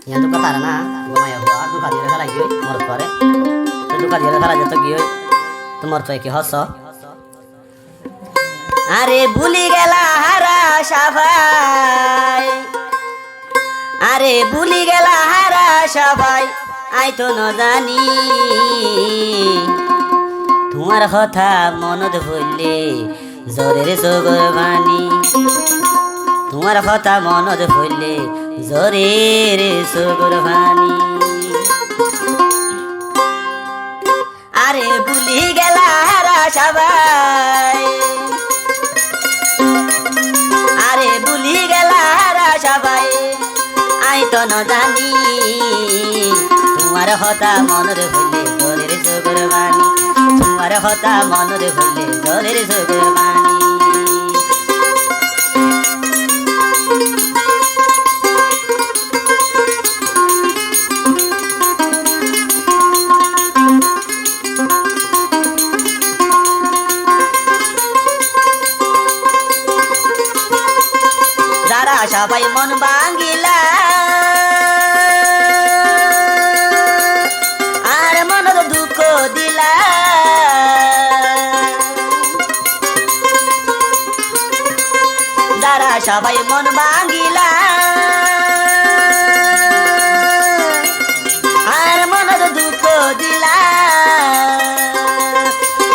yang duka tarana goma ya hua duka dire khala gioi mor pare to duka dire khala jeto gioi তোমার তো কি হস আরে ভুলি গেলা হারা সবাই আরে ভুলি গেলা হারা সবাই আই তো ন জানি তোমার কথা মনত ভুললে জোরের জগর বাণী তোমার কথা মনত ভুললে জোরের জগর বাণী আরে ভুলি গেলা হারা সবাই আরে ভুলি গেলা হারা সবাই আই তো ন জানি তোমার কথা মনের ভুললে জোরের জগর বাণী তোমার কথা মনের ভুললে জোরের জগর বাণী যারা সবাই মন ভাঙিলা আর মনের দুঃখ দিলা যারা সবাই মন ভাঙিলা আর মনের দুঃখ দিলা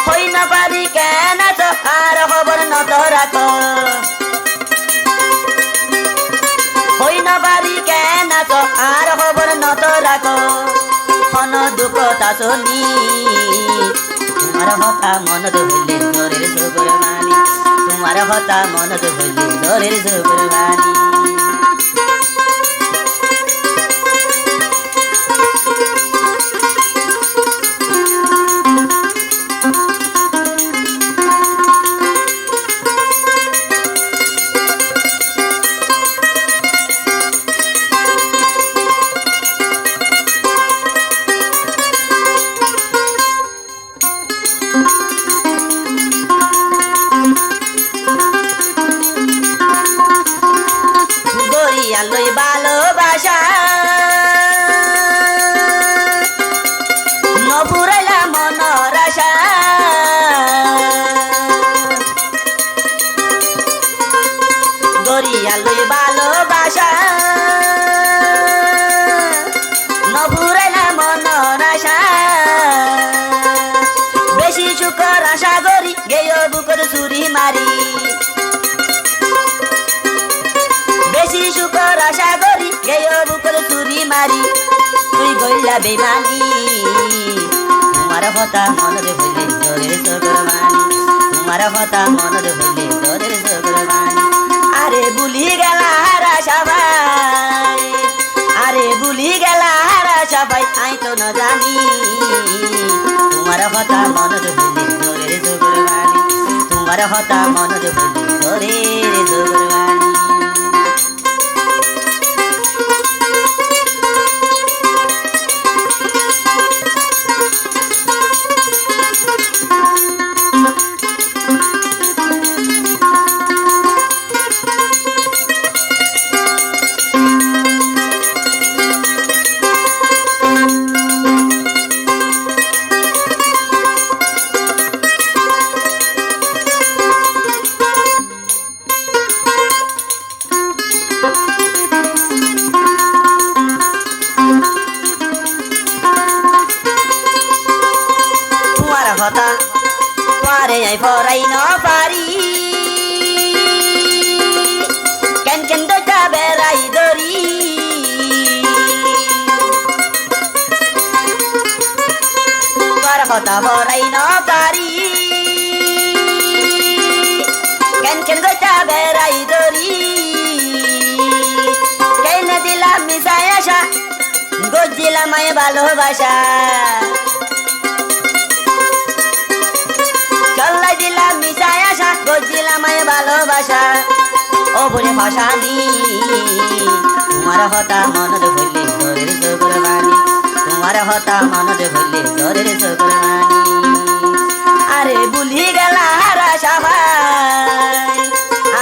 হই না পারি কেন তো আর খবর নত রাখো হই না পারি কেন তো আর খবর নত রাখো হন দুঃখ তা শুনি তোমার কথা মনত হইলে জোরের জগর বাণী তোমার কথা মনত হইলে জোরের জগর বাণী আলোই ভালোবাসা নপুরাইলা মনের আশা গরিয়ালই ভালোবাসা নপুরাইলা মনের আশা বেশি সুখর আশা করি গেয় বুকর ছুরি মারি বেশি সুখর আশা করি গেয় বুকর চুরি মারি তুই গইলা বেমানি তোমার কথা মনের হইলে জোরের জগর বাণী তোমার কথা মনের হইলে জোরের জগর বাণী আরে ভুলি গেলা হারা সবাই আরে ভুলি গেলা হারা সবাই আই তো ন জানি তোমার কথা মনের হইলে জোরের জগর বাণী তোমার কথা মনের হইলে জোরের জগর বাণী কথা পারে আই ফরাই ন পারি কেন কেন দইটা বেড়াই দরি তোর কথা ফরাই ন পারি কেন কেন দইটা বেড়াই দরি কেন দিলাম মিশাই আশা গজিলাম আয় ভালোবাসা চল্লাই দিলাম মিশাই আশা গজিলাম আয় ভালোবাসা ও বলে ভাসানি তোমার হতা মনত ভুললে জোরের জগর বাণী তোমার হতা মনত ভুললে জোরের জগর বাণী আরে ভুলি গেলা হারা সবাই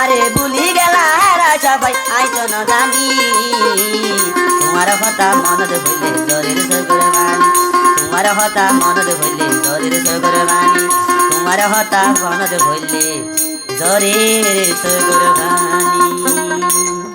আরে ভুলি গেলা হারা সবাই আই তো ন জানি তোমার কথা মনত হইলে জরের সগর বাণী তোমার কথা মনত হইলে জরের সগর বাণী তোমার কথা মনত হইলে জরের সগর বাণী